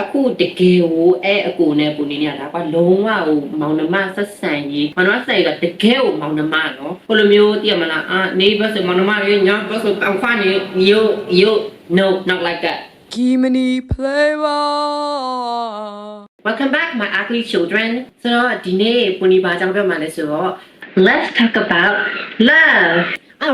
အခုတကယ်ကိုအကူနဲ့ပူနေနေတာကွာလုံးဝဟိုမောင်နှမဆက်ဆံရေးမောင်နှမဆက်ရတာတကယ်ကိုမောင်နှမနော်ဟိုလိုမျိုးတည်မလားနေဘက်ဆိုမောင်နှမရေညာဘက်ဆိုအခွားနေ you no not like that Gimini flavor. Welcome back my ugly children ဆိုတော့ဒီနေ့ပူနေပါကြောင်းပြောမှလဲဆိုတော့ let's talk about love Oh,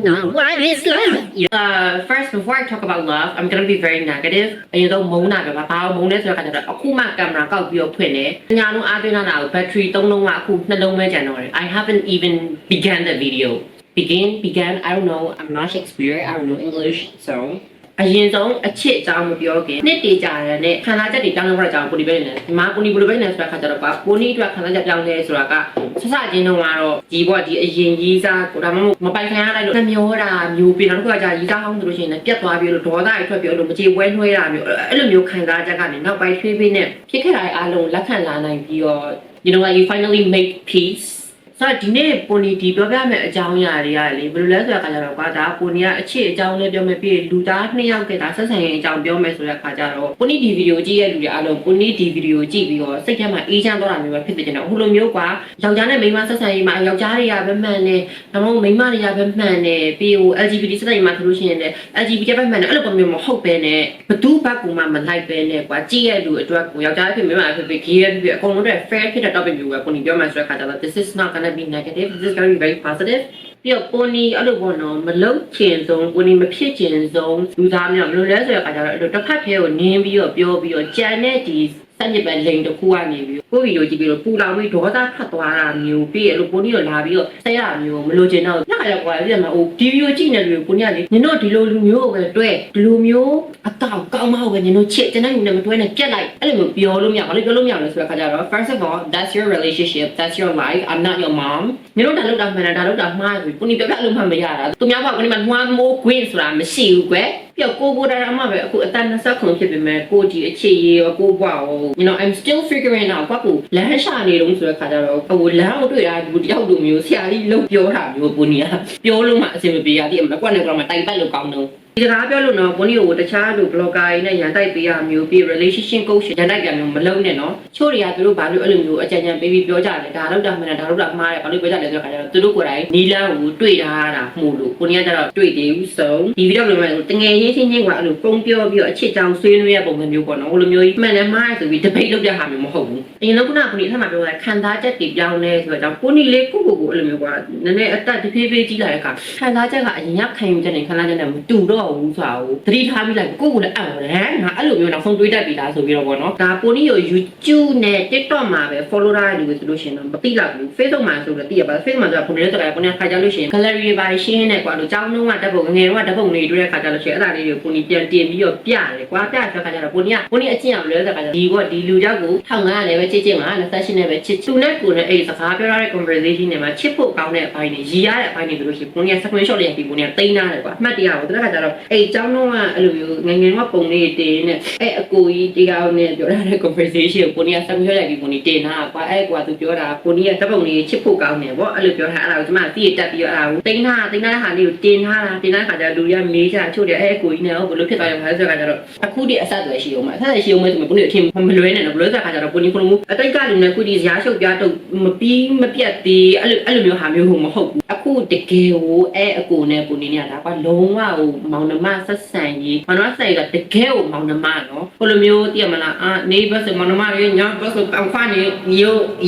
no. What is love? First, before I talk about love, I'm gonna be very negative. And you don't moan at me. How moan is like that? Aku mak camera kau biar pune. Nyano ada na battery tong nong aku na nong me January. I haven't even began the video. Began. I don't know. I'm not Shakespeare. I don't know English. So. အရင်ဆုံးအချစ်အကြောင်းမပြောခင်နှစ်တည်ကြရတဲ့ခံစားချက်တွေတောင်းလို့ရတဲ့အကြောင်းကိုဒီပဲနေတယ်ဒီမှာကိုနီဘလိုပဲနေဆိုတာခါကြတော့ကိုနီအတွက်ခံစားချက်ပြောင်းလဲဆိုတာကဆဆချင်းတော့ကတော့ဒီဘောဒီအရင်ကြီးစားကိုဒါမှမဟုတ်မပိုင်ခံရလိုက်လို့နှမျောတာမျိုးပြီးတော့တစ်ခါကြာရီးစားဟောင်းဆိုလို့ရှိရင်လည်းပြတ်သွားပြီးလို့ဒေါသတွေထွက်ပြီးလို့မကြေပွဲနှွှဲတာမျိုးအဲ့လိုမျိုးခံစားချက်ကနေနောက်ပိုင်းထွေးပြီးနဲ့ဖြစ်ခဲ့တာအားလုံးလက်ခံလာနိုင်ပြီးတော့ you know like you finally make peaceဆိုတော့ဒီနေ့ပူနီဒီပြောပြမယ့်အကြောင်းအရာတွေကလေဘယ်လိုလဲဆိုတော့ခါကြတော့ကွာဒါပူနီကအချစ်အကြောင်းလေးပြောမယ်ပြီးလူသား2ယောက်ကဒါဆက်ဆံရေးအကြောင်းပြောမယ်ဆိုတဲ့ခါကြတော့ပူနီဒီဗီဒီယိုကြည့်ရတဲ့လူတွေအားလုံးပူနီဒီဗီဒီယိုကြည့်ပြီးတော့စိတ်ထဲမှာအေးချမ်းသွားတာမျိုးပဲဖြစ်ဖြစ်နေတာဟိုလိုမျိုးကွာယောက်ျားနဲ့မိန်းမဆက်ဆံရေးမှာယောက်ျားတွေကပဲမှန်တယ်ဒါမှမဟုတ်မိန်းမတွေကပဲမှန်တယ်ပြီးဟို LGBT ဆက်ဆံရေးမှာဆိုလို့ရှိရင်လည်း LGBT ပဲမှန်တယ်အဲ့လိုပုံမျိုးမဟုတ်ပဲနဲ့ဘသူဘက်ကမှမလိုက်ပဲနဲ့ကွာကြည့်ရတဲ့လူအတွက်ကိုယောက်ျားဖြစ်မိန်းမဖြစ်ဖြစ်ဂေးရဖြစ်ဖြစ်အကုန်လုံးတွေ fair ဖြစ်တဲ့ topic မျိုးပဲပူနီပြောမှဆိုတဲ့ခါကြတော့ this is not gonna be negative this is going to be very positive ပြီးတော့ပူနီအဲ့လိုပေါ့နော်မလုံချင်ဆုံးပူနီမဖြစ်ချင်ဆုံးလူသားမျိုးဘယ်လိုလဲဆိုတဲ့အခါကျတော့အဲ့လိုတစ်ဖက်သေးကိုနင်းပြီးတော့ပြောပြီးတော့ကြံတဲ့ဒီစက်ညစ်ပဲလိန်တစ်ခုကနေပြီးကိုဗီဒီယိုကြည့်ပြီးတော့ပူလောင်ပြီးဒေါသထွက်သွားတာမျိုးပြီးအဲ့လိုပူနီတော့လာပြီးတော့ဆက်ရမျိုးမလို့ချင်တော့ညရောက်ကွာပြည့်မှာဟိုဒီဗီဒီယိုကြည့်နေလူပူနီကလေနင်တို့ဒီလိုလူမျိုးကိုပဲတွဲဒီလိုမျိုးအကောင်ကောင်းမဟုတ်ပဲနင်တို့ချစ်တဲ့နိုင်နဲ့မတွဲနဲ့ပြက်လိုက်အဲ့လိုမျိုးပြောလို့မရဘာလို့ပြောလို့မရလဲဆိုတဲ့ခါကျတော့ first of all that's your relationship that's your life I'm not your mom နင်တို့ဒါလုပ်တာမှန်တာဒါလုပ်တာမှားပြီပူနီပြပြလို့မှမရတာသူများဘောက်ကနင်မှာနွားမိုးခွင်းဆိုတာမရှိဘူးကွယ်ပြီးတော့ကိုဒါမှပဲအခုအတန်း20ခုဖြစ်ပြီမဲ့ကိုဒီအခြေရေးရောကိုဘွားရော you know I'm still figuring out ဘာကိုလမ်းရှာနေလို့ဆိုတဲ့ခါကျတော့ဟိုလမ်းကိုတွေ့တာဒီတယောက်လိုမျိုးဆရာကြီးလှုပ်ပြောတာမျိုးပူနီကပြောလို့မှအဆင်မပြေရသေးဘူးမကွက်နဲ့ကွက်မှာတိုင်ပတ်လို့ကောင်းတော့ဒီစကားပြောလို့နော်ဘုန်းကြီးကိုတခြားလူ blogger တွေနဲ့ရန်တိုက်ပေးရမျိုးပြီး relationship coach ရန်တိုက်ပြမျိုးမလုံးနဲ့နော်ချို့တွေကသူတို့ဘာလို့အဲ့လိုမျိုးအကြံဉာဏ်ပေးပြီးပြောကြတယ်ဒါတော့တာမှန်တယ်ဒါတော့တာမှားတယ်ဘာလို့ပြောကြလဲဆိုတော့ခါကျတော့သူတို့ကိုယ်တိုင်နီလန်းကိုတွေ့ထားတာမှုလို့ဘုန်းကြီးကကျတော့တွေ့တယ်ဦးဆုံးဒီဗီဒီယိုလိုမျိုးတငယ်ချင်းချင်းကအဲ့လိုပုံပြောပြီးတော့အချစ်ကြောင်ဆွေးနွေးရပုံမျိုးပေါ့နော်ဟိုလိုမျိုးကြီးမှန်တယ်မှားတယ်ဆိုပြီး debate လုပ်ပြတာမျိုးမဟုတ်ဘူးအရင်ကခုနကဘုန်းကြီးအထက်မှာပြောတာခံစားချက်တွေပြောင်းလဲဆိုတော့ကိုနီလေးကိုအဲ့လိုမျိုးကွာနည်းနည်းအသက်တဖြည်းဖြည်းကြီးလာတဲ့အခါခံစားချက်ကအရင်ကခံယူချက်နဲ့ခံစားချက်နဲ့မတူတော့ဘူးဆိုတာကိုသတိထားပြီးလိုက်ကိုကိုလည်းအဲ့ငါအဲ့လိုမျိုးနောက်ဆုံးတွေးတတ်ပြီလားဆိုပြီးတော့ပေါ့နော်ဒါပိုနီကို YouTube နဲ့ TikTok မှာပဲ follow ထားတဲ့လူတွေဆိုလို့ရှိရင်တော့မသိတော့ဘူး Facebook မှာဆိုတော့သိရပါ Facebook မှာဆိုတော့ပုံလေးတက်ကြပုံနဲ့ခါကြလို့ရှိရင် gallery တွေပါရှင်းနေကွာလို့ကျောင်းလုံးကတက်ဖို့ငယ်တော့ဓာတ်ပုံတွေတွေ့တဲ့ခါကြလို့ရှိရင်အဲ့ဒါလေးတွေကိုပုံနီပြန်တင်ပြီးတော့ပြတယ်ကွာပြတဲ့ခါကြတော့ပုံနီအကျင့်အောင်လဲတဲ့ခါကြဒီပေါ့ဒီလူကြောက်ကို1500လည်းပဲချစ်ချစ်မှာ28နဲ့ပဲချစ်သူနဲ့ကိုနဲ့အဲ့စကားပြောရတဲ့ conversation တွေမှာချစ်ဖို့ကောင်းတဲ့အပိုင်းတွေရည်ရတဲ့အပိုင်းတွေဆိုလို့ရှိရင်ပုံနီ screenshot လေးရိုက်ပြီးပုံနီတိန်းထားတယ်ကွာအမှတ်တရကိုတဲ့ခါကြတော့အဲ့ကျောင်းလုံးကအဲ့လိုမျိုးငယ်ငယ်ကပုံလေးတင်နေအဲ့အကိုကြီးတရားနဲ့ပြောရတဲ့ conversation ကိုနီကဆက်ပြောလိုက်ပြီးကိုနီတင်တာကွာအဲ့ကွာသူပြောတာကိုနီကတပ်ပုံလေးချစ်ဖို့ကောင်းတယ်ဗောအဲ့လိုပြောတာအဲ့ဒါကိုကျွန်မသိရတက်ပြီးတော့အဲ့ဒါကိုတင်ထားတဲ့ဟာလေးကိုတင်ထားတာတင်တဲ့ခါကျတော့လူတွေကမေးကြချို့တယ်အဲ့အကိုကြီးနဲ့ဘယ်လိုဖြစ်သွားရလဲဆိုတော့ကျတော့အခုဒီအဆက်တွေရှိအောင်မအဆက်တွေရှိအောင်မဲဆိုကိုနီအထင်မလွဲနဲ့နော်ဘယ်လိုဆိုခါကျတော့ကိုနီကိုလိုအတိတ်ကလူနဲ့ခုဒီဇာရှုပ်ပြတော့မပြီးမပြတ်သေးအဲ့လိုမျိုးဟာမျိုးမဟုတ်ဘူးအခုတကယ်ကိုအဲ့အကိုနဲ့ကိုနီနေတာကွာလုံးဝဟိုမောင်နှမဆက်ဆံရေးမောင်နှမဆက်ရတာတကယ်ကိုမောင်နှမနော်ဟိုလိုမျိုးတည်မလားနေဘက်ဆိုမောင်နှမရေညာဘက်ဆိုအခွားနေ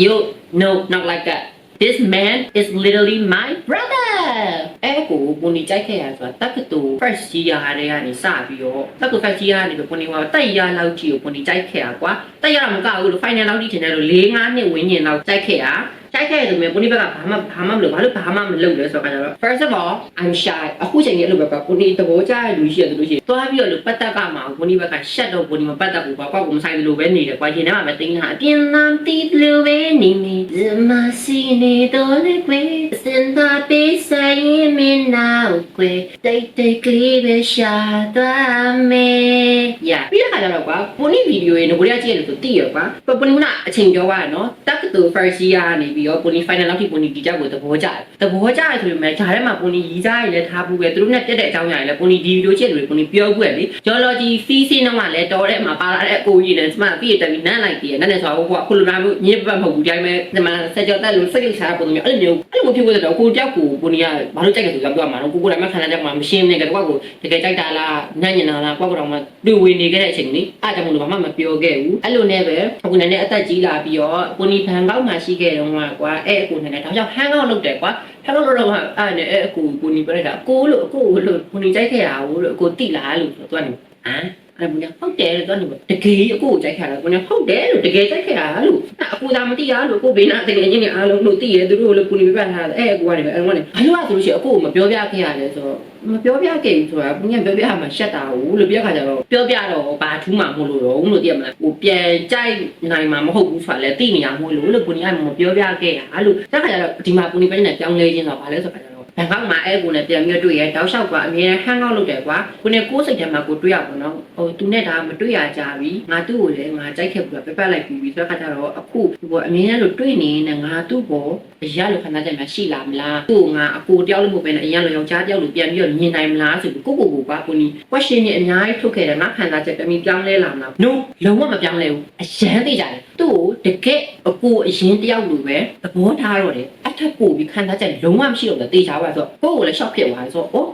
you no not like that this man is literally my brother အဲ့ကိုပူနီကြိုက်ခဲ့ရဆိုတာတက္ကသိုလ် first year တွေကနေစပြီးတော့တက္ကသိုလ် first year ကနေပူနီကတက်ရလောက်ကြီးကိုပူနီကြိုက်ခဲ့ရကွာတက်ရတော့မကဘူးလို့ final လောက်ကြီးထင်တယ်လို့4-5နှစ်ဝန်းကျင်လောက်ကြိုက်ခဲ့ရကြိုက်ခဲ့တယ်ဆိုရင်ပူနီဘက်ကဘာမှမလုပ်ဘာလို့ဘာမှမလုပ်လဲဆိုတော့ first of all I'm shy အခုချိန်ကြီးအဲ့လိုပဲပူနီတဘောကြရလူရှိရလို့ရှိရင်သွားပြီးတော့လို့ပတ်သက်ကမှာပူနီဘက်ကရှက်တော့ပူနီမပတ်သက်ဘူးကွာကောက်ကိုမဆိုင်လို့ပဲနေတယ်ကွာရှင်ထဲမှာပဲတင်းတာအပြင်လမ်းတီးလို့ပဲနေနေမစီနေတော့လေကွယ်စင်တာပေးဆိုင်မင်းနောက်ကွယ်တိတ်တိတ်ကလေးပဲရှာသွားမယ်ရပြီးတော့ခါကြတော့ကွာပူနီဗီဒီယိုရေငကိုရကြည့်ရလို့ဆိုသိရကွာပူနီကအချိန်ပြောသွားတယ်နော်တက္ကသိုလ် first year ကနေပြီး ပြီးတော့ကိုနီ final လောက်ထိကိုနီဒီကြောက်ကိုသဘောကျတယ်ဆိုပေမဲ့ဂျားထဲမှာကိုနီရီးစားရည်လည်းထားဖို့ပဲသူတို့နဲ့တက်တဲ့အကြောင်းအရာတွေလည်းကိုနီဒီဗီဒီယိုချက်တွေကိုနီပြောဖို့လေဂျော်လော်ဂျီဖီးစင်းတော့ကလည်းတော်ထဲမှာပါလာတဲ့အကိုကြီးနဲ့စမပြီးတက်ပြီးနန်းလိုက်ပြီးနန်းနေဆိုတော့ခုလိုမျိုးညစ်ပတ်မဟုတ်ဘူးကြိုင်းမဲ့ဒီမှာဆက်ကြောတက်လို့စိတ်ချပုံမျိုးအဲ့လိုမျိုးဖြစ်ဖို့တော့ကိုတယောက်ကိုနီကဘာလို့ကြိုက်တယ်ဆိုတော့ပြောမှာတော့ကိုယ်တိုင်မှခံစားချက်မှာမရှင်းနေကြတော့ကိုတကယ်ကြိုက်တာလားညံ့ညင်တာလားကိုကတော့မှတွေ့ဝင်နေခဲ့တဲ့အချိန်လေးအားကြောင့်လို့ဘာမှမပြောခဲ့ဘူးအဲ့လိုနဲ့ပဲအခုနည်းနည်းအသက်ကြီးလာပြီးတော့ကိုနီဘန်ကောက်မှာရှိခဲ့တော့ကွာအဲ့အကိုနည်းနည်းတောင်ဟန်းကောက်လုပ်တယ်ကွာဟန်းကောက်လုပ်တော့အဲ့နဲ့အဲ့အကိုနီပြောလိုက်တာကိုလို့ကိုနီကြိုက်ခဲ့တာလို့ကိုတိလားလို့သူကနေအဲ့ဘုရားဟုတ်တယ်လို့သူကနေတကယ်အကိုကြိုက်ခဲ့တာကိုနေဟုတ်တယ်လို့တကယ်ကြိုက်ခဲ့တာလို့အကိုသာမသိရလို့ကိုဘေးနာတကယ်ချင်းနေအားလုံးလို့သိရသူတို့လည်းကိုနီပြထားတယ်အဲ့အကိုကနေပဲအဲ့ကနေဘာလို့ဆိုလို့ရှိရင်အကိုကိုမပြောပြခဲ့ရတယ်ဆိုတော့မပြောပြခဲ့ဘူးဆိုတာဘုရားပြောပြမှာရှက်တာဘူးလို့ပြောခါကြတော့ပြောပြတော့ဘာထူးမှမဟုတ်လို့တော့လို့သိရမလားဟိုပြန်ကြိုက်နိုင်မှာမဟုတ်ဘူးဆိုတာလည်းသိနေရမို့လို့ကိုနီကမပြောပြခဲ့ရလို့တက်ခါကြတော့ဒီမှာကိုနီပဲနဲ့ပြောင်းလဲခြင်းဆိုတာဘာလဲဆိုတော့ဘန်ကောက်မှာအဲ့ကိုနဲ့ပြန်ပြီးတွေ့ရဲတောက်လျှောက်ကအမြဲဟန်းကောက်လုပ်တယ်ကွာကိုနဲ့ကိုယ်စိတ်ထဲမှာကိုတွေ့ရပါတော့ဟိုသူနဲ့ဒါမတွေ့ရကြပြီငါသူ့ကိုလည်းငါကြိုက်ခဲ့ပြီးတော့ပြလိုက်ပြီးဆိုတော့ခါကြတော့အခုဟိုအမြဲလို့တွေ့နေနေငါသူ့ကိုအရာလို့ခန္ဓာချက်များရှိလာမလားသူ့ငါအကိုတယောက်လို့မဟုတ်ပဲနဲ့အရာလို့ယောက်ျားတယောက်လို့ပြန်ပြီးတော့မြင်နိုင်မလားဆိုပြီးကိုကကိုနီ question တွေအများကြီးထုတ်ခဲ့တယ်ငါခန္ဓာချက်ပြန်ပြီးပြောင်းလဲလာမလား no လုံးဝမပြောင်းလဲဘူးအရန်သိကြတယ်သူ့ကိုတကယ်အကိုအရင်တယောက်လို့ပဲသဘောထားတော့တယ်အထက်ပို့ပြီးခန္ဓာချက်လုံးဝမရှိတော့ဘူးတေချာပါဆိုတော့ကိုလည်း shock ဖြစ်သွားတယ်ဆိုတော့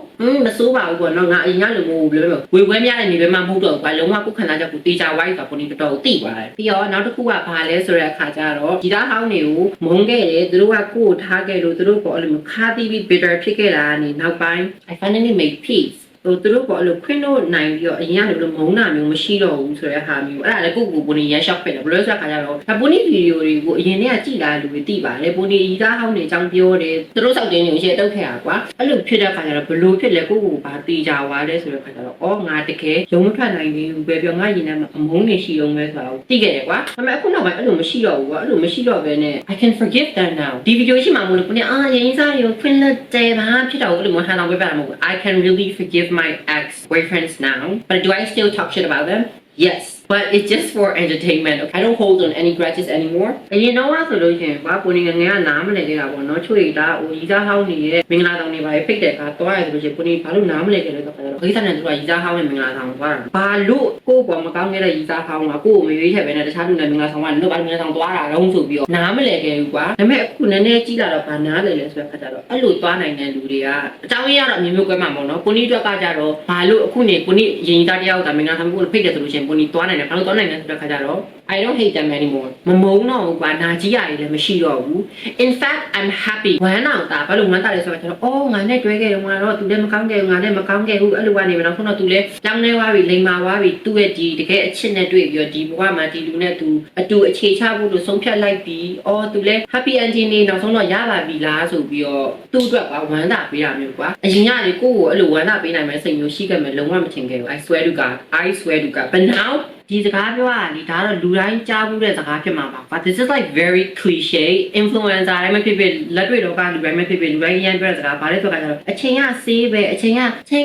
မစိုးပါဘူးကွာနော်ငါအရင်ကလိုမျိုးပြောလို့ဝေခွဲများတဲ့နေပဲမှမဟုတ်တော့ဘူးကွာလုံးဝကိုခန္ဓာချက်ကိုတေချာဝိုင်းဆိုတော့ကိုနီတော်တော်သိသွားတယ်ပြီးတော့နောက်တစ်ခုကဘာလဲဆိုတဲ့အခါကျတော့ဒီသားဟောင်းတွေကိုမုန်းခဲ့တယ်သူတို့ကကိုယ်ထားခဲ့လို့သူတို့ပေါ်အဲ့လိုမျိုးခါတီးပြီး bitter ဖြစ်ခဲ့တာကနေနောက်ပိုင်း I finally made peaceသူတို့ပေါ်အဲ့လိုခွင်းလို့နိုင်ပြီးတော့အရင်ကလည်းမုန်းတာမျိုးမရှိတော့ဘူးဆိုတဲ့ဟာမျိုးအဲ့ဒါလည်းကိုကိုနီရရှော့ဖြစ်တယ်ဘယ်လိုဆိုတဲ့ခါကျတော့ပိုနီဗီဒီယိုတွေကိုအရင်တည်းကကြည်လာလူတွေသိပါတယ်ပိုနီရီသားဟောင်းတွေအကြောင်းပြောတယ်သူတို့စောက်တင်းတွေကိုရှယ်တုတ်ခဲ့တာကွာအဲ့လိုဖြစ်တဲ့ခါကျတော့ဘယ်လိုဖြစ်လဲကိုဘာတီကြွားလဲဆိုတဲ့ခါကျတော့ငါတကယ်ရုံမထွက်နိုင်ဘူးပဲပြောငါရင်ထဲမှာအမုန်းနေရှိအောင်ပဲဆိုတော့သိခဲ့တယ်ကွာဒါပေမဲ့အခုနောက်ပိုင်းအဲ့လိုမရှိတော့ဘူးကွာအဲ့လိုမရှိတော့ဘဲနဲ့ I can forgive them now ဒီဗီဒီယိုရှိမှမလို့ကိုနေရင်စားရုံခွင်းလက်တဲဘာဖြစ်တော့အဲ့လိုမျိုးထားတော့ပြပြတာမဟုတ်ဘူး I can really forgive my ex boyfriends now, but do I still talk shit about them? Yes, but it's just for entertainment. Okay? I don't hold on any grudges anymore. And you know what? So those things, but when you get a name, like that, one, not sure that, or either how near, Mingla don't even pick that car, twice, which is when you follow name like that. Reason is why either how in Mingla town war. Balu, go from a gang at either how a go, maybe have another child in Mingla someone, no, I'm going to around to be. Name like you are. I met Kunane Chila of another less better. I look one and do the Tell me out of Mimuka, Pony to Kajaro, Palu, Kuni, Puni, Yinta out, I mean, I'm going to pick the solution. တွားနိုင်တယ်ဘာလို့တွားနိုင်လဲဆိုတဲ့ခါကျတော့ I don't hate them anymore မမုန်းတော့ဘူးကွာနာကြီးရတယ်လည်းမရှိတော့ဘူး in fact I'm happy ဝမ်းအောင်တာဘာလို့ဝမ်းတာလဲဆိုတော့ငါနဲ့တွဲခဲ့တော့ငါတော့သူလည်းမကောင်းခဲ့ဘူးငါလည်းမကောင်းခဲ့ဘူးအဲ့လိုကနေမတော့ခုတော့သူလည်းကြောင်းနေသွားပြီလိမ်မာသွားပြီသူ့ရဲ့ဒီတကယ်အချစ်နဲ့တွေ့ပြီးတော့ဒီဘဝမှာဒီလူနဲ့သူအတူအခြေချဖို့လို့ဆုံးဖြတ်လိုက်ပြီးသူလည်း happy ending နေနောက်ဆုံးတော့ရလာပြီလားဆိုပြီးတော့သူ့အတွက်ကဝမ်းတာပေးရမျိုးကွာအရင်ကလေကိုယ့်ကိုအဲ့လိုဝမ်းတာပေးနိုင်မဲ့စိတ်မျိုးရှိခဲ့မယ်လုံးဝမထင်ခဲ့ဘူး I swear to God but now ဒီစကားပြောရတာဒါတော့လူတိုင်းကြားဘူးတဲ့စကားဖြစ်မှာပါ but this is like very cliche influencer တိုင်းမဖြစ်ဖြစ်လက်တွေ့တော့ကလူတိုင်းမဖြစ်ဖြစ်လူတိုင်းရမ်းပြောတဲ့စကားဘာလဲဆိုတော့အချိန်ကဆေးပဲအချိန်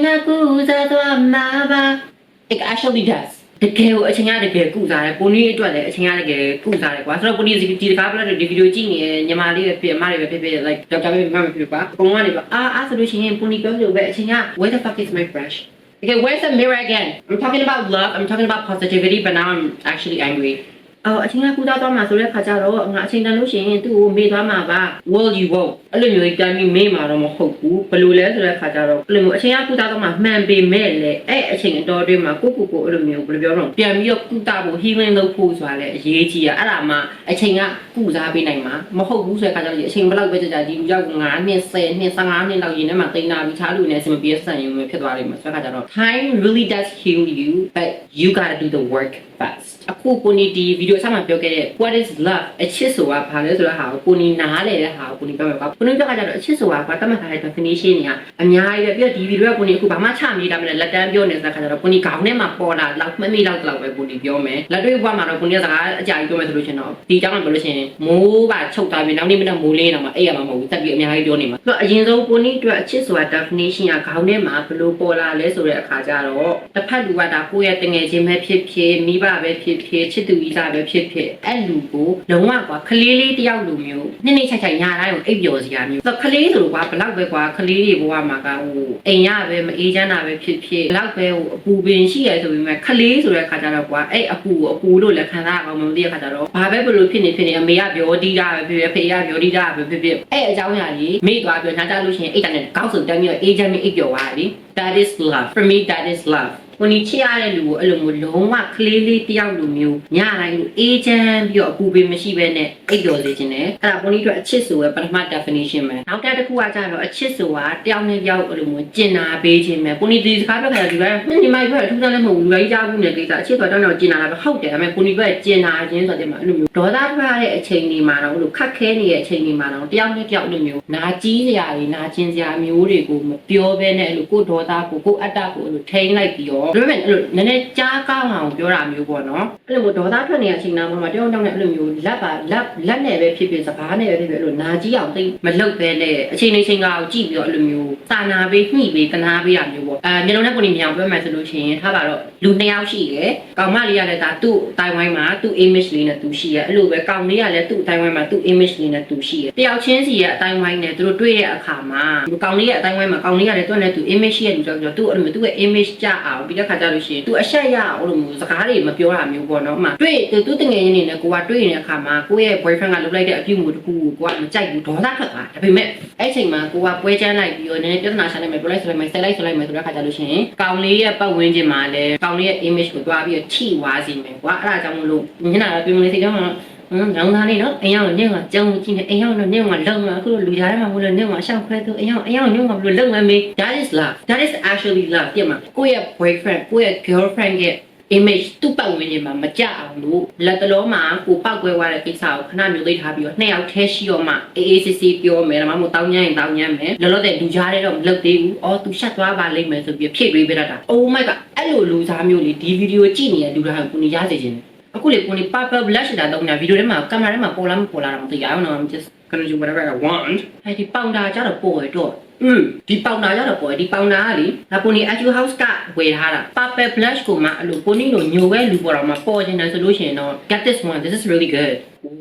ကကူစားသွားမှာပါ it actually does တကယ်ကိုအချိန်ကတကယ်ကုစားတယ်ပုံနည်းအတွက်လည်းအချိန်ကတကယ်ကုစားတယ်ကွာဆိုတော့ပုံနည်းဒီစကားပြောတဲ့ဒီဗီဒီယိုကြည့်နေညီမလေးပဲဖြစ်အမလေးပဲဖြစ် like ဒေါက်တာပဲမဖြစ်ကွာပုံကနေပါဆိုလို့ရှိရင်ပုံနည်းပြောလို့ပဲအချိန်က where the fuck is my brush Okay, where's the mirror again? I'm talking about love, I'm talking about positivity, but now I'm actually angry. အချိန်ကကူတာတော့မှာဆိုတဲ့ခါကျတော့ငါအချိန်တန်လို့ရှိရင်သူ့ကိုမေ့သွားမှာပါ Will you won't အဲ့လိုမျိုးတိုင်းပြီးမေ့မှာတော့မဟုတ်ဘူးဘယ်လိုလဲဆိုတဲ့ခါကျတော့အဲ့လိုမျိုးအချိန်ကကူတာတော့မှာမှန်ပေမဲ့လေအဲ့အချိန်အတော်အတွင်းမှာကိုအဲ့လိုမျိုးဘယ်လိုပြောတော့ပြန်ပြီးတော့ကူတာဖို့ healing လုပ်ဖို့ဆိုတာလေအရေးကြီးอ่ะအဲ့ဒါမှအချိန်ကကူစားပေးနိုင်မှာမဟုတ်ဘူးဆိုတဲ့ခါကျတော့အချိန်ဘယ်လောက်ပဲကြာဒီလူရောက်9နှစ်10နှစ်15နှစ်လောက်ရင်းထဲမှာတိတ်နာပြီးချားလူနဲ့အစမပြေဆက်ရုံပဲဖြစ်သွားလိမ့်မယ်ဆိုတဲ့ခါကျတော့ time really does heal you but you got to do the work fast အခုကိုနီဒီဗီဒီယိုအစမှာပြောခဲ့တဲ့ what is love အချစ်ဆိုတာဘာလဲဆိုတော့ဟာကိုနီနားလေတဲ့ဟာကိုနီပြောမယ်ကွာကိုနီပြောကြတော့အချစ်ဆိုတာကွာတတ်မှတ်ထားတဲ့ definition တွေကအများကြီးပဲပြီးတော့ဒီဗီဒီယိုကကိုနီအခုဘာမှချမေးတာမလဲလက်တန်းပြောနေတဲ့ခါကျတော့ကိုနီခေါင်းထဲမှာပေါ်လာလောက်မမေ့လောက်ပဲကိုနီပြောမယ်လက်တွေ့ဘဝမှာတော့ကိုနီကစကားအကြာကြီးပြောမယ်ဆိုလို့ရှင်တော့ဒီအကြောင်းကပြောလို့ရှင်မိုးပါချုပ်သွားပြီနောက်နေ့မနက်မိုးလင်းတော့မှအဲ့ရမှာမဟုတ်ဘူးတက်ပြီးအများကြီးပြောနေမှာဆိုတော့အရင်ဆုံးကိုနီအတွက်အချစ်ဆိုတာ definition ကခေါင်းထဲမှာဘယ်လိုပေါ်လာလဲဆိုတဲ့အခါကျတော့တစ်ဖက်လူကဒါကိုယ့်ရဲ့တငယ်ချင်းပဲဖြစ်ဖြစ်မိဘပဲဖြစ် ဖြစ်ချစ်သူကြီးစားပဲဖြစ်ဖြစ်အဲ့လူကိုလုံးဝကွာခလေးလေးတယောက်လူမျိုးနှစ်နှစ်ချိုက်ချိုက်ညာတိုင်းကိုအိပ်ပျော်စရာမျိုးခလေးဆိုကွာဘလောက်ပဲကွာခလေးတွေဘဝမှာကဟိုအိမ်ရပဲမအေးချမ်းတာပဲဖြစ်ဖြစ်ဘလောက်ပဲဟိုအပူပင်ရှိရဆိုပေမဲ့ခလေးဆိုတဲ့ခါကျတော့ကွာအဲ့အပူလို့လည်းခံစားအောင်မသိတဲ့ခါကျတော့ဘာပဲဘလို့ဖြစ်နေအမေကပြောတီးတာပဲဖြစ်ဖြစ်ဖေကပြောတီးတာပဲဖြစ်ဖြစ်အဲ့အကြောင်းအရာကြီးမိသွားပြောညာကြလို့ရှိရင်အိတ်တန်နဲ့ကောက်စုံတန်းပြီးအေးချမ်းပြီးအိပ်ပျော်သွားတယ် That is love for me that is love ကိုနီချစ်ရတဲ့လူကိုအဲ့လိုမျိုးလုံးဝကလေးလေးတယောက်လူမျိုးညတိုင်းကိုအေးချမ်းပြီးတော့အပူပင်မရှိဘဲနဲ့အိပ်ပျော်စေခြင်းနဲ့အဲ့ဒါကိုနီတို့အချစ်ဆိုရဲ့ပထမ definition ပဲနောက်တစ်ခုကကျတော့အချစ်ဆိုတာတယောက်နဲ့တယောက်အဲ့လိုမျိုးကျင်နာပေးခြင်းပဲကိုနီဒီစကားပြောခါဒီကညီမပြောအထူးသားလည်းမဟုတ်ဘူးလူကြီးကြားဘူးနဲ့ကိစ္စအချစ်ဆိုတော့တော့ကျင်နာတာပဲဟုတ်တယ်ဒါပေမဲ့ကိုနီပြောကျင်နာခြင်းဆိုတဲ့မှာအဲ့လိုမျိုးဒေါသထွက်ရတဲ့အချိန်တွေမှာတော့အဲ့လိုခက်ခဲနေတဲ့အချိန်တွေမှာတော့တယောက်နဲ့တယောက်အဲ့လိုမျိုးနာကြီးစရာတွေနာကျင်စရာမျိုးတွေကိုမပြောဘဲနဲ့အဲ့လိုကိုဒေါသကိုအတ္တကိုအဲ့လိုထိန်းလိုက်ပြီးတော့ဒါပေမဲ့အဲ့လိုနည်းနည်းကြားကောင်းအောင်ပြောတာမျိုးပေါ့နော်အဲ့လိုဒေါသထွက်နေတဲ့အချိန်နာမှာတယောက်နဲ့အဲ့လိုမျိုးလက်နဲ့ပဲဖြစ်ဖြစ်စကားနဲ့ပဲဖြစ်ဖြစ်အဲ့လိုနာကြီးအောင်သိမလုပ်ပဲနဲ့အချိန်လေးချိန်ကောက်ကြည့်ပြီးတော့အဲ့လိုမျိုးစာနာပေးညှိပေးတနာပေးတာမျိုးပေါ့မျိုးလုံးနဲ့ကိုနေမြောင်ပြောမှဆိုလို့ရှိရင်ထားပါတော့လူနှစ်ယောက်ရှိတယ်ကောင်မလေးကလည်းဒါသူ့တိုင်ဝိုင်းမှာသူ့ image လေးနဲ့သူရှိရအဲ့လိုပဲကောင်လေးကလည်းသူ့တိုင်ဝိုင်းမှာသူ့ image လေးနဲ့သူရှိရတယောက်ချင်းစီရဲ့အတိုင်ဝိုင်းနဲ့သူတို့တွေ့တဲ့အခါမှာကောင်လေးရဲ့အတိုင်ဝိုင်းမှာကောင်လေးကလည်းသူ့နဲ့သူ image ရှိရလူကြောင့်သူ့အဲ့လိုမျိုးသူ့ရဲ့ image ကြအောင်ပြီးတဲ့ခါကျလို့ရှိရင်သူအဆက်ရအောင်လို့မျိုးစကားတွေမပြောတာမျိုးပေါ့နော်အမှတွေ့သူတငယ်ချင်းနေနဲ့ကိုကတွေ့နေတဲ့အခါမှာကိုရဲ့ boyfriend ကလုပ်လိုက်တဲ့အပြုအမူတစ်ခုကိုကိုကမကြိုက်ဘူးဒေါသထွက်သွားဒါပေမဲ့အဲ့ချိန်မှာကိုကပွဲချမ်းလိုက်ပြီးတော့နည်းနည်းပြဿနာရှာလိုက်မယ်ပြောလိုက်ဆိုလိုက်မယ်ဆက်လိုက်ဆိုလိုက်မယ်ဆိုတဲ့ခါကျလို့ရှိရင်ကောင်လေးရဲ့ပတ်ဝန်းကျင်မှာလည်းကောင်လေးရဲ့ image ကိုတွားပြီးတော့ထိဝါစီမယ်ကွာအဲ့ဒါကြောင့်မလို့ညနာတော့ပြင်မလေးစိတ်ကြောင့်ရောင်းသားလေးနော်အိမ်ရောက်ညင်ကကြောင်းကြည့်နေအိမ်ရောက်တော့ညင်ကလုံလာအခုလူကြားထဲမှာဘလို့ညင်ကရှောက်ခွဲသူအိမ်ရောက်ညင်ကဘလို့လုံလာမေး that is love that is actually love ပြမကိုရဲ့ boyfriend ကိုရဲ့ girlfriend ရဲ့ image သူ့ပတ်ဝန်းကျင်မှာမကြအောင်လို့လက်တလုံးမှာကိုပောက်ကွဲသွားတဲ့ကိစ္စကိုခဏမျိုးသိထားပြီးတော့နှစ်ယောက်ထဲရှိတော့မှအေးအေးဆေးဆေးပြောမယ်ဒါမှမဟုတ်တောင်းညံ့ရင်တောင်းညံ့မယ်လောလောဆယ်လူကြားထဲတော့မလုပ်သေးဘူးအော်သူရှက်သွားပါလိမ့်မယ်ဆိုပြီးဖြည့်ပေးပြတတ်တာ oh my god အဲ့လိုလူစားမျိုးလေဒီဗီဒီယိုကြည့်နေတဲ့လူတိုင်းကိုကိုနေရစေခြင်းအခုလေကိုနေ purple blush တာတော့ညာဗီဒီယိုထဲမှာကင်မရာထဲမှာပေါ်လာမပေါ်လာတော့မသိရအောင်နော် I'm just gonna do whatever I want အဲ့ဒီပေါင်တာကြတော့ပေါ်ရတော့ဒီပေါင်တာကြတော့ပေါ်ဒီပေါင်တာကလေဒါကိုနေ Etude House ကဝယ်ထားတာ purple blush ကိုမှအဲ့လိုကိုနေလိုညိုပဲလူပေါ်တော့မှပေါ်နေတယ်ဆိုလို့ရှိရင်တော့ get this one this is really good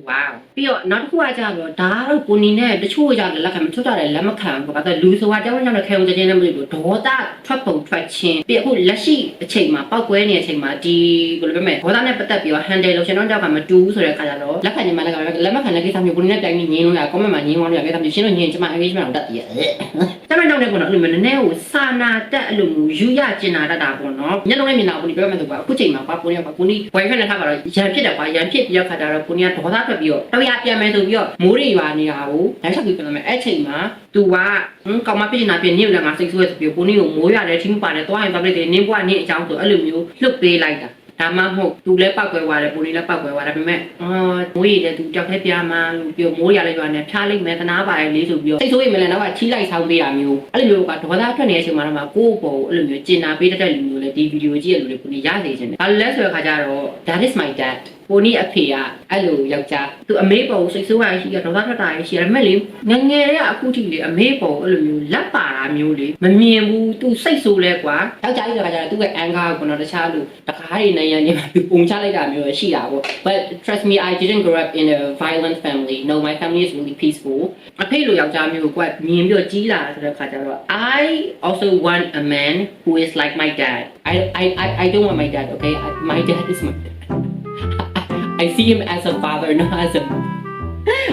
wow ပြီးတော့နောက်တစ်ခုကကြတော့ဒါကတော့ကိုနေနဲ့တချို့ကြတယ်လက်ခံမချို့ကြတယ်လက်မခံဘူးဘာလို့လူဆိုတာကြောင်းကြောင်းနဲ့ခဲုံချင်းနဲ့မလို့ဒေါသထွက်ပုံထွက်ချင်းပြီးအခုလက်ရှိအချိန်မှာပောက်ကွဲနေတဲ့အချိန်မှာဒီဘယ်လိုပြောမလဲဒေါသနဲ့ပတ်သက်ပြီးတော့ handle လို့ရှင်တော့ကြောက်ကမတူဘူးဆိုတဲ့အခါကျတော့လက်ခံနေမှလက်မခံတဲ့ကိစ္စမျိုးကိုနေနဲ့တိုင်ပြီးညင်းလို့ရ comment မှာညင်းသွားလို့ရကိစ္စမျိုးရှင်းလို့ညင်းချင်မှ engagement ကိုတက်တည်ရတယ်တမန်တော့လည်းပေါ့နော်အဲ့လိုမျိုးနည်းနည်းကိုစာနာတက်အဲ့လိုမျိုးယူရကျင်နာတတ်တာပေါ့နော်ညလုံးနဲ့မြင်တာကိုဒီပြောမှဆိုပါအခုချိန်မှာကိုနေကကိုနေ boyfriend နဲ့ထားပါတော့ရန်ဖြစ်တယ်ကွာရန်ဖြစ်ပြီးတော့ခါကြတော့ကိုနေကဒေါသထွက်ပြီးတော့တော့ရပြန်မယ်ဆိုပြီးတော့မိုးတွေရွာနေတာကိုလက်ချက်ပြီးပြန်မယ်အဲ့ချိန်မှာ तू ကကောင်မပြင်းနေတာပြင်းနေလည်းငါစိတ်ဆိုးရဆိုပြီးကိုနေကိုမိုးရတယ်ချင်းပါတယ်တော့ရင် public တွေနင်းဘွားနင်းအကြောင်းဆိုအဲ့လိုမျိုးလှုပ်ပေးလိုက်တာဒါမှမဟုတ်သူလည်းပောက်ကွဲသွားတယ်ကိုနေလည်းပောက်ကွဲသွားတယ်ဒါပေမဲ့မိုးရည်တယ်သူကြောက်ခဲပြားမှပြီးမိုးရလည်းရွာနေဖျားလိုက်မယ်တနာပါရဲ့လေးဆိုပြီးတော့စိတ်ဆိုးရင်မလဲတော့ချီးလိုက်ဆောင်ပေးတာမျိုးအဲ့လိုမျိုးကဒေါသထွက်နေတဲ့အချိန်မှာတော့ကိုယ့်ဘောအဲ့လိုမျိုးကျင်နာပေးတတ်တဲ့လူမျိုးလည်းဒီဗီဒီယိုကြည့်ရလို့ကိုနေရစေချင်တယ်ဘာလို့လဲဆိုတဲ့ခါကျတော့ that is my dad ကိုနေအဖေကအဲ့လိုယောက်ျားသူအမေပေါ်စိတ်ဆိုးရရှိရဒေါသထွက်တာရှိရဒါပေမဲ့လေငငယ်တွေကအခုထိလေအမေပေါ်အဲ့လိုမျိုးလက်ပါတာမျိုးလေမမြင်ဘူးသူစိတ်ဆိုးလဲကွာယောက်ျားကြီးဆိုတဲ့ခါကျတော့သူ့ရဲ့ anger ကိုတော့တခြားလူတကားတွေနေရနေမှာသူပုံချလိုက်တာမျိုးရှိတာပေါ့ but trust me I didn't grow up in a violent family no my family is really peaceful အဖေလိုယောက်ျားမျိုးကိုကွာမြင်ပြီးတော့ကြီးလာဆိုတဲ့ခါကျတော့ I also want a man who is like my dad I don't want my dad okay my dad is my dad I see him as a father, not as a...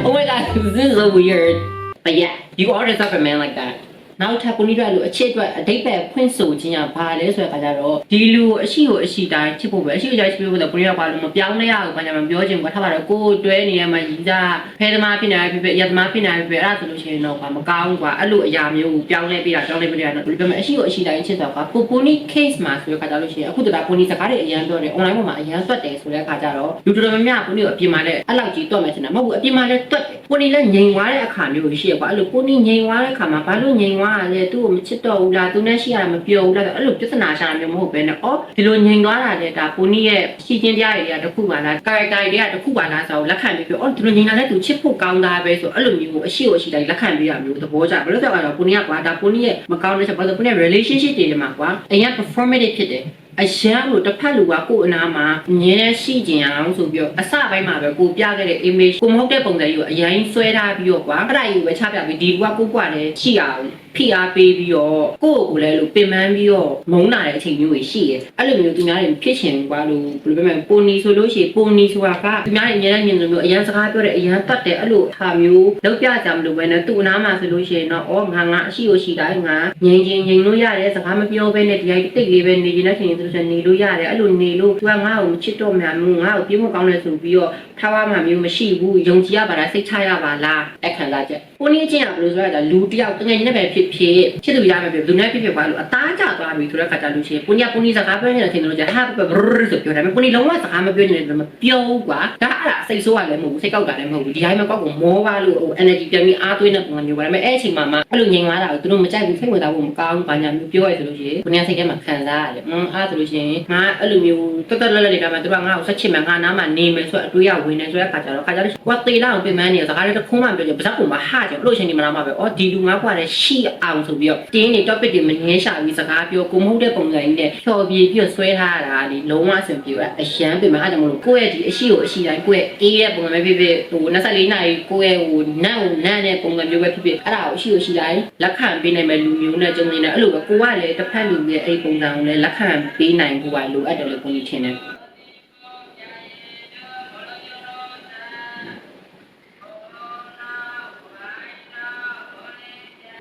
Oh my god, this is so weird. But yeah, you all deserve a man like that. နောက်ထပ်ကိုနေတို့အချစ်အတွက်အတိတ်ပဲဖွင့်ဆိုခြင်းရပါလဲဆိုတဲ့ခါကျတော့ဒီလူအရှိကိုအရှိတိုင်းချစ်ဖို့ပဲအရှိကိုကြိုက်ချစ်ဖို့တော့ကိုနေကဘာလို့မပြောင်းလဲရဘူးဘာညာမပြောချင်ဘူးထားပါတော့ကိုတွဲနေရမှာရီးစားဖဲသမားဖြစ်နေဖြစ်ဖြစ်ရသမားဖြစ်နေဖြစ်ဖြစ်အဲ့ဒါဆိုလို့ရှိရင်တော့မကောင်းဘူးကွာအဲ့လိုအရာမျိုးကိုပြောင်းလဲပေးတာတော့ဘယ်လိုပြောမလဲအရှိကိုအရှိတိုင်းချစ်တော့ကွာကိုနေ case မှာဆိုတဲ့ခါကျလို့ရှိရင်အခုတည်းကကိုနေစကားတွေအရန်ပြောတယ် online ပေါ်မှာအရန်သွက်တယ်ဆိုတဲ့ခါကျတော့လူတော်တော်များများကိုနေကိုအပြင်မှာလည်းအဲ့လောက်ကြီးတွက်မယ်ချင်တာမဟုတ်ဘူးအပြင်မှာလည်းတွက်တယ်ကိုနေလည်းငြိမ်သွားတဲ့အခါမျိုးရှိရကွာအဲ့လိုကိုနေငြိမ်သွားတဲ့အခါမှာဘာလို့ငြိမ်သွားရလဲသူ့ကိုချစ်တော့ဘူးလားသူနဲ့ရှိရတာမပြောဘူးလားအဲ့လိုပြဿနာရှာမျိုးမဟုတ်ပဲနဲ့အော်ဒီလိုငြိမ်သွားတာလေဒါကိုနီးရဲ့ရှိချင်းတရားတွေကတခုပါလား character တွေကတခုပါလားဆိုတော့လက်ခံပြီးပြောအော်ဒီလိုငြိမ်လာတဲ့သူချစ်ဖို့ကောင်းတာပဲဆိုအဲ့လိုမျိုးကိုအရှိကိုအရှိတိုင်းလက်ခံပြီးရမျိုးသဘောကျဘယ်လိုဆိုတော့ကိုနီးကကွာဒါကိုနီးရဲ့မကောင်းတဲ့ချက်ဘာလို့ကိုနီးရဲ့ relationship တွေမှာကွာအရင် performative ဖြစ်တယ် အရန်လို့တစ်ဖက်လူကကို့အနာမှာအမြဲတမ်းရှိကြအောင်ဆိုပြီးတော့အစပိုင်းမှာပဲကိုပြခဲ့တဲ့ image ကိုမဟုတ်တဲ့ပုံစံကြီးကိုအရင်ဆွဲထားပြီးတော့ကွာအဲ့ဒါကြီးကိုပဲချပြပြီးဒီလူကကိုကွာလည်းရှိအောင်ဖိအားပေးပြီးတော့ကိုယ့်ကိုလည်းလို့ပင်ပန်းပြီးတော့မုန်းလာတဲ့အချိန်မျိုးတွေရှိတယ်အဲ့လိုမျိုးသူများတွေဖြစ်ချင်ကွာလို့ဘယ်လိုပြောမလဲပိုနီဆိုလို့ရှိရင်ပိုနီဆိုတာကသူများတွေအများနဲ့မြင်လို့မျိုးအရန်စကားပြောတယ်အရန်တတ်တယ်အဲ့လိုဟာမျိုးလောက်ပြကြမလို့ပဲနဲ့သူ့အနားမှာဆိုလို့ရှိရင်တော့ငါအရှိကိုရှိတိုင်းငါငြိမ်လို့ရတယ်စကားမပြောဘဲနဲ့ဒီတိုင်းတိတ်လေးပဲနေနေတဲ့ချိန်ဆိုလို့နေလို့ရတယ်အဲ့လိုနေလို့သူကငါ့ကိုချစ်တော့မှမျိုးငါ့ကိုပြေးမကောင်းလဲဆိုပြီးတော့ထားပါမှမျိုးမရှိဘူးယုံကြည်ရပါလားစိတ်ချရပါလားအခန့်လာချက်ကိုနေချင်းကဘယ်လိုဆိုရတာလူတယောက်တကယ်နဲ့ပဲဖြစ်ချစ်သူရမယ်ဖြစ်သူနဲ့ဖြစ်ပါလို့အသားကျသွားပြီဆိုတဲ့ခါကျလို့ရှိရင်ပုန်ကြီးစကားပြောနေတဲ့အချိန်လို့ကြာဟာဘရဆိုပြောတယ်ပုန်ကြီးလုံးဝစကားမပြောနေတယ်မပြောဘူးကွာဒါအဲ့ဒါစိတ်ဆိုးရလည်းမဟုတ်ဘူးစိတ်ကောက်တာလည်းမဟုတ်ဘူးဒီတိုင်းမှာကောက်ကိုမောပါလို့energy ပြန်ပြီးအားသွင်းတဲ့ပုံစံမျိုးပါဒါပေမဲ့အဲ့အချိန်မှာအဲ့လိုငြိမ်သွားတာကိုသူတို့မကြိုက်ဘူးစိတ်ဝင်စားဖို့မကောင်းဘာညာမျိုးပြောရဆိုလို့ရှိရင်ပုန်ကြီးစိတ်ထဲမှာခံစားရတယ်အားဆိုလို့ရှိရင်ငါအဲ့လိုမျိုးတော်တော်လေးနေတာမှသူကငါ့ကိုဆက်ချစ်မှငါနားမှာနေမယ်ဆိုတော့အတွေးရဝင်နေဆိုတဲ့ခါကျတော့ကွာတေးလာအောင်ပြင်ပန်းနေစကားလေးတစ်ခုမှပြောကြပါစကူမှာဟာကြလို့ရှိရင်ဒီမှာမှာပဲဒီလူငါကွာလည်းရှိအောင်ဆိုပြီးတော့တင်းနေ topic တွေမငင်းရှာပြီးစကားပြောကိုမဟုတ်တဲ့ပုံစံကြီးနဲ့ဖြော်ပြေပြီးတော့ဆွဲထားတာလေလုံးဝအဆင်ပြေအရန်ပြင်မှာအဲ့ဒါမလို့ကိုယ့်ရဲ့ဒီအရှိကိုအရှိတိုင်းကိုယ့်ရဲ့အေးတဲ့ပုံစံပဲဖြစ်ဖြစ်ဟို24နာရီကိုယ့်ရဲ့ဟိုနတ်တဲ့ပုံစံမျိုးပဲဖြစ်ဖြစ်အဲ့ဒါကိုအရှိကိုအရှိတိုင်းလက်ခံပေးနိုင်မဲ့လူမျိုးနဲ့ကြုံနေတယ်အဲ့လိုပဲကိုကလည်းတစ်ဖက်လူရဲ့အဲ့ပုံစံကိုလည်းလက်ခံပေးနိုင်ဖို့ကလိုအပ်တယ်လို့ကိုကြီးထင်တယ်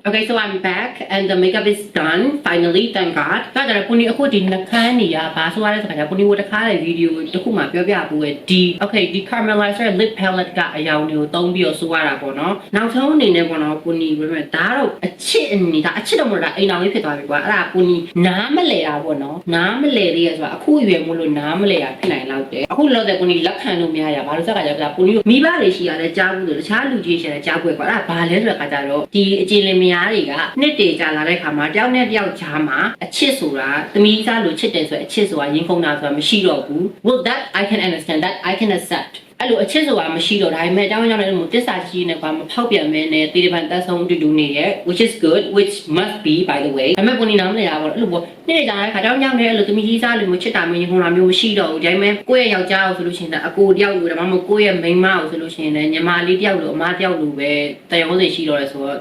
Okay, so I'm back and the makeup is done finally, thank God. ဒါကြတော့ကိုနီအခုဒီနှခမ်းနေရဘာဆိုရတဲ့စကားကကိုနီဝတ်တစ်ခါတဲ့ဗီဒီယိုတစ်ခုမှပြောပြပူရဲ့ဒီ Okay ဒီ caramelizer lip palette ကအရောင်တွေကိုသုံးပြီးတော့ဆိုရတာပေါ့နော်နောက်ဆုံးအနေနဲ့ပေါ့နော်ကိုနီပြမယ်ဒါတော့အချစ်အနေဒါအချစ်တော့မဟုတ်တာအိမ်အောင်လေးဖြစ်သွားပြီကွာအဲ့ဒါကိုနီနားမလဲတာပေါ့နော်နားမလဲသေးရဆိုတာအခုရွယ်မို့လို့နားမလဲတာဖြစ်နိုင်လောက်တယ်အခုလောတဲ့ကိုနီလက်ခံလို့မရရဘာလို့စကားကြပြကိုနီမိဘတွေရှိရလဲကြားဘူးဆိုတခြားလူကြီးရှိရလဲကြားပွဲကွာအဲ့ဒါဘာလဲဆိုတဲ့ခါကျတော့ဒီအကျဉ်းလင်မယားတွေကနှစ်တည်ကြလာတဲ့ခါမှာတယောက်နဲ့တယောက်ကြားမှာအချစ်ဆိုတာသမီးသားလိုချစ်တယ်ဆိုရင်အချစ်ဆိုတာရင်ခုန်တာဆိုတာမရှိတော့ဘူး Well that I can understand that I can accept အဲ့လိုအချစ်ဆိုတာမရှိတော့ဒါပေမဲ့အကြောင်းကြောင့်လည်းတစ္ဆာကြီးနဲ့ကွာမဖောက်ပြန်မဲနဲ့တေးတပန်တက်ဆုံးတူနေရဲ့ which is good which must be by the way ဒါပေမဲ့ကိုနီနားမလဲတာပေါ့အဲ့လိုပေါ့နေ့ကြတဲ့ခါကြောင့်ကြောင့်လည်းအဲ့လိုသမီးကြီးစားလိုမျိုးချစ်တာမျိုးရင်ခုန်တာမျိုးမရှိတော့ဘူးဒါပေမဲ့ကိုယ့်ရဲ့ယောက်ျားကိုဆိုလို့ရှိရင်အကိုတယောက်လိုဒါမှမဟုတ်ကိုယ့်ရဲ့မိန်းမကိုဆိုလို့ရှိရင်လည်းညီမလေးတယောက်လိုအမတယောက်လိုပဲတန်ရုံးစိရှိတော့လဲဆိုတော့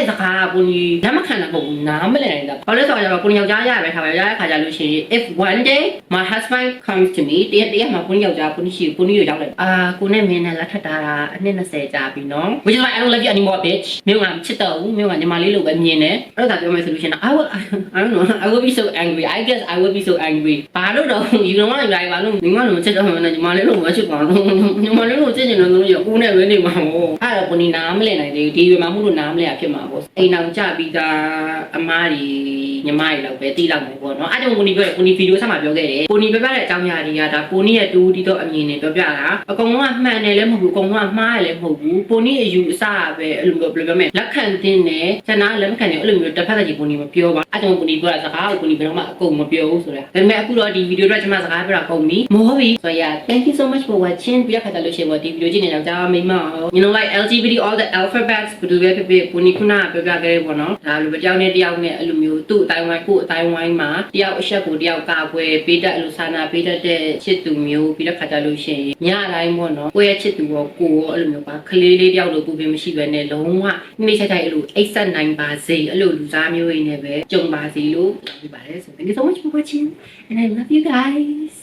စကားကိုနီလက်မခံတာမဟုတ်ဘူးနားမလဲနေတာဘာလို့လဲဆိုတော့ကိုနီယောက်ျားရပဲခါပဲရတဲ့ခါကြလို့ရှိရင် if one day my husband comes to me တရက်မှာကိုနီယောက်ျားကိုနီရှိကိုနီကိုရောက်တယ်ကိုနဲ့မင်းနဲ့လက်ထပ်တာအနှစ်20ကြာပြီနော် which is why I don't love you anymore bitch မြို့ကချစ်တော့ဘူးမြို့ကညီမလေးလိုပဲမြင်တယ်အဲ့ဒါပြောမယ်ဆိုလို့ရှိရင် I don't know I will be so angry I guess I will be so angry ဘာလို့တော့ you don't want to lie ဘာလို့ညီမလိုချစ်တော့မှညီမလေးလိုမချစ်ပါဘူးညီမလေးလိုချစ်နေလို့ရကိုနဲ့ပဲနေမှာပေါ့အဲ့တော့ကိုနီနားမလဲနိုင်သေးဘူးဒီရွယ်မှာမှုလို့နားမလဲရဖြစ်မှာပေါ့အိမ်အောင်ကြပြီးသားအမားကြီးညီမကြီးလောက်ပဲတီးလောက်မယ်ပေါ့နော်အဲ့ကြောင့်ကိုနီပြောတယ်ကိုနီဗီဒီယိုဆက်မှာပြောခဲ့တယ်ကိုနီပြောပြတဲ့အကြောင်းအရာတွေကဒါကိုနီရဲ့တူဒီတော့အမြင်နဲ့ပြောပြတာအကုန်လုံးကမှန်တယ်လည်းမဟုတ်ဘူးအကုန်လုံးကမှားတယ်လည်းမဟုတ်ဘူးကိုနီအယူအဆပဲအဲ့လိုမျိုးပြောမယ်လက်ခံတင်တယ်ဇနာလက်မခံတယ်အဲ့လိုမျိုးတစ်ဖက်ကကြီးကိုနီမပြောပါအဲ့ကြောင့်ကိုနီပြောတာစကားကိုကိုနီဘယ်တော့မှအကုန်မပြောဘူးဆိုတော့ဒါပေမဲ့အခုတော့ဒီဗီဒီယိုတော့ကျွန်မစကားပြောတာကုန်ပြီမောပြီဆိုရ thank you so much for watching ပြီးတော့ခါကြလို့ရှိရင်ဒီဗီဒီယိုကြည့်နေတော့ကြာမိမ you know like LGBT all the alphabets ဘယ်လိုပဲဖြစ်ဖြစ်ကိုနီခုနကပြောပြခဲ့တယ်ပေါ့နော်ဒါလိုပဲတယောက်နဲ့တယောက်နဲ့အဲ့လိုမျိုးသူ့အတိုင်းဝိုင်းကိုအတိုင်းဝိုင်းမှာတယောက်အချက်ကိုတယောက်ကာကွယ်ပေးတတ်လို့စာနာပေးတတ်တဲ့ချစ်သူမျိုးပြီးတော့ခါကြလို့ရှိရင်ညတိုင်းပေါ့နော်ကိုယ့်ရဲ့ချစ်သူကိုကိုရောအဲ့လိုမျိုးပါခလေးလေးတယောက်လိုပူပင်မရှိပဲနဲ့လုံးဝနှိမ့်ချိုက်ချိုက်အဲ့လိုအိတ်ဆက်နိုင်ပါစေအဲ့လိုလူစားမျိုးရင်းနဲ့ပဲကြုံပါစေလို့ပြောပြပါတယ်ဆို thank you so much for watching and I love you guys